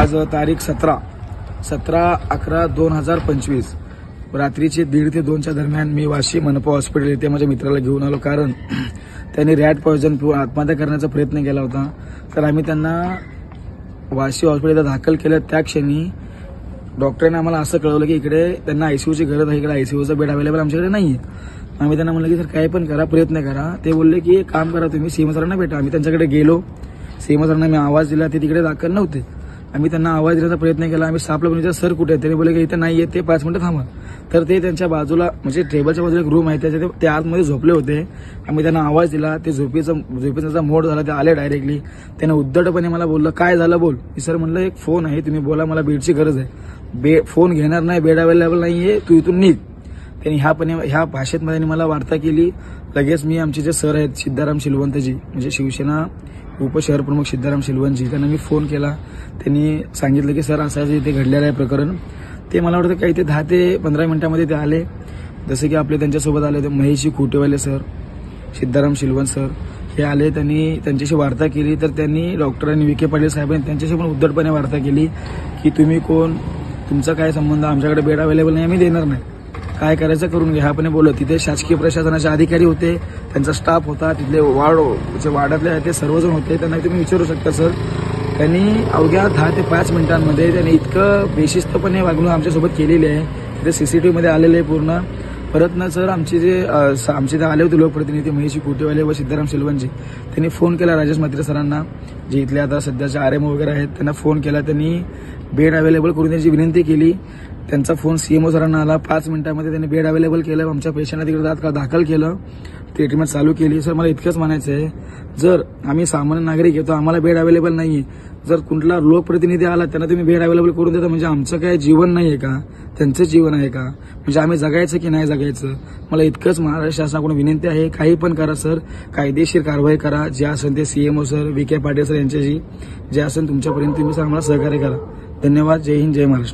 आज तारीख 17/11/2025 रात्रीचे 1:30 ते 2च्या दरम्यान मी वाशी मनपा हॉस्पिटल येथे माझ्या मित्राला घेऊन आलो, कारण त्यांनी रॅट पॉयझन पिऊन आत्महत्या करण्याचा प्रयत्न केला होता. तर आम्ही त्यांना वाशी हॉस्पिटलला दाखल केलं. त्या क्षणी डॉक्टरांनी आम्हाला असं कळवलं की इकडे त्यांना आयसीयूची गरज आहे, इकडे आयसीयूचा बेड अवेलेबल आमच्याकडे नाहीये. आम्ही त्यांना म्हणलं की सर काय पण करा, प्रयत्न करा. ते बोलले की एक काम करा, तुम्ही सीएम सरांना भेटा. आम्ही त्यांच्याकडे गेलो, सीएम सरांना मी आवाज दिला, ते तिकडे दाखल नव्हते. आम्ही त्यांना आवाज देण्याचा प्रयत्न केला. आम्ही सापला पण सर कुठे, त्यांनी बोलले की इथे नाहीये, ते 5 मिनिटं थांबा. तर ते त्यांच्या बाजूला म्हणजे टेबलच्या बाजूला एक रूम आहे, त्याच्या ते आतमध्ये झोपले होते. आम्ही त्यांना आवाज दिला, ते झोपेचा मोड झाला, ते आले डायरेक्टली. त्याने उद्धटपणे मला बोललं काय झालं बोल. सर म्हणलं एक फोन आहे, तुम्ही बोला, मला बेडची गरज आहे. फोन घेणार नाही, बेड अवेलेबल नाहीये, तू इथून निघ. त्यांनी ह्या भाषेत त्यांनी मला वार्ता केली. लगेच मी आमचे जे सर आहेत सिद्धाराम शिलवंतजी, म्हणजे शिवसेना उपशहर प्रमुख सिद्धाराम शिलवंतजी, त्यांना मी फोन केला. त्यांनी सांगितलं की सर असं इथे घडलेलं आहे प्रकरण. ते मला वाटतं काही ते 10 ते 15 मिनिटांमध्ये ते आले. जसे की आपले त्यांच्यासोबत आले होते महेशजी खोटेवाले सर, सिद्धाराम शिलवंत सर, हे आले. त्यांनी त्यांच्याशी वार्ता केली. तर त्यांनी डॉक्टरांनी विखे पाटील साहेबांनी त्यांच्याशी पण उद्धटपणे वार्ता केली की तुम्ही कोण, तुमचा काय संबंध, आमच्याकडे बेड अवेलेबल नाही, आम्ही देणार नाही, काय करायचं करून घ्या. आपण बोललो. तिथे शासकीय प्रशासनाचे अधिकारी होते, त्यांचा स्टाफ होता, तिथले वार्डातले ते सर्वजण होते. त्यांना तुम्ही विचारू शकता सर. त्यांनी अवघ्या 10 ते 5 मिनिटांमध्ये त्यांनी इतकं बेशिस्तपणे वागणूक आमच्यासोबत केलेली आहे. तिथे सीसीटीव्ही मध्ये आलेले आहे पूर्ण. परत ना सर आमचे जे आले होते लोकप्रतिनिधी महेशजी खोटेवाले व सिद्धाराम शिलवंतजी, त्यांनी फोन केला राजेश म्हात्रे सरांना, जे इथले आता सध्याचे आरएमओ वगैरे आहेत, त्यांना फोन केला. त्यांनी बेड अवेलेबल करून त्यांची विनंती केली. त्यांचा फोन सीएमओ सरांना आला. 5 मिनिटांमध्ये त्यांनी बेड अवेलेबल केलं. आमच्या पेशंटला तिकडे दाखल केलं, ट्रीटमेंट चालू केली. सर मला इतकंच म्हणायचं आहे, जर आम्ही सामान्य नागरिक येतो, आम्हाला बेड अवेलेबल नाहीये, जर कुठला लोकप्रतिनिधी आला त्यांना तुम्ही बेड अवेलेबल करून देता, म्हणजे आमचं काय जीवन नाहीये का, त्यांचं जीवन आहे का, म्हणजे आम्ही जगायचं की नाही जगायचं. मला इतकंच महाराष्ट्र शासनाकडून विनंती आहे, काही पण करा सर, कायदेशीर कारवाई करा. जे असेल ते CMO sir, Vikhe Patil sir यांच्याशी जे असेल तुमच्यापर्यंत तुम्ही आम्हाला सहकार्य करा. धन्यवाद. जय हिंद, जय महाराष्ट्र.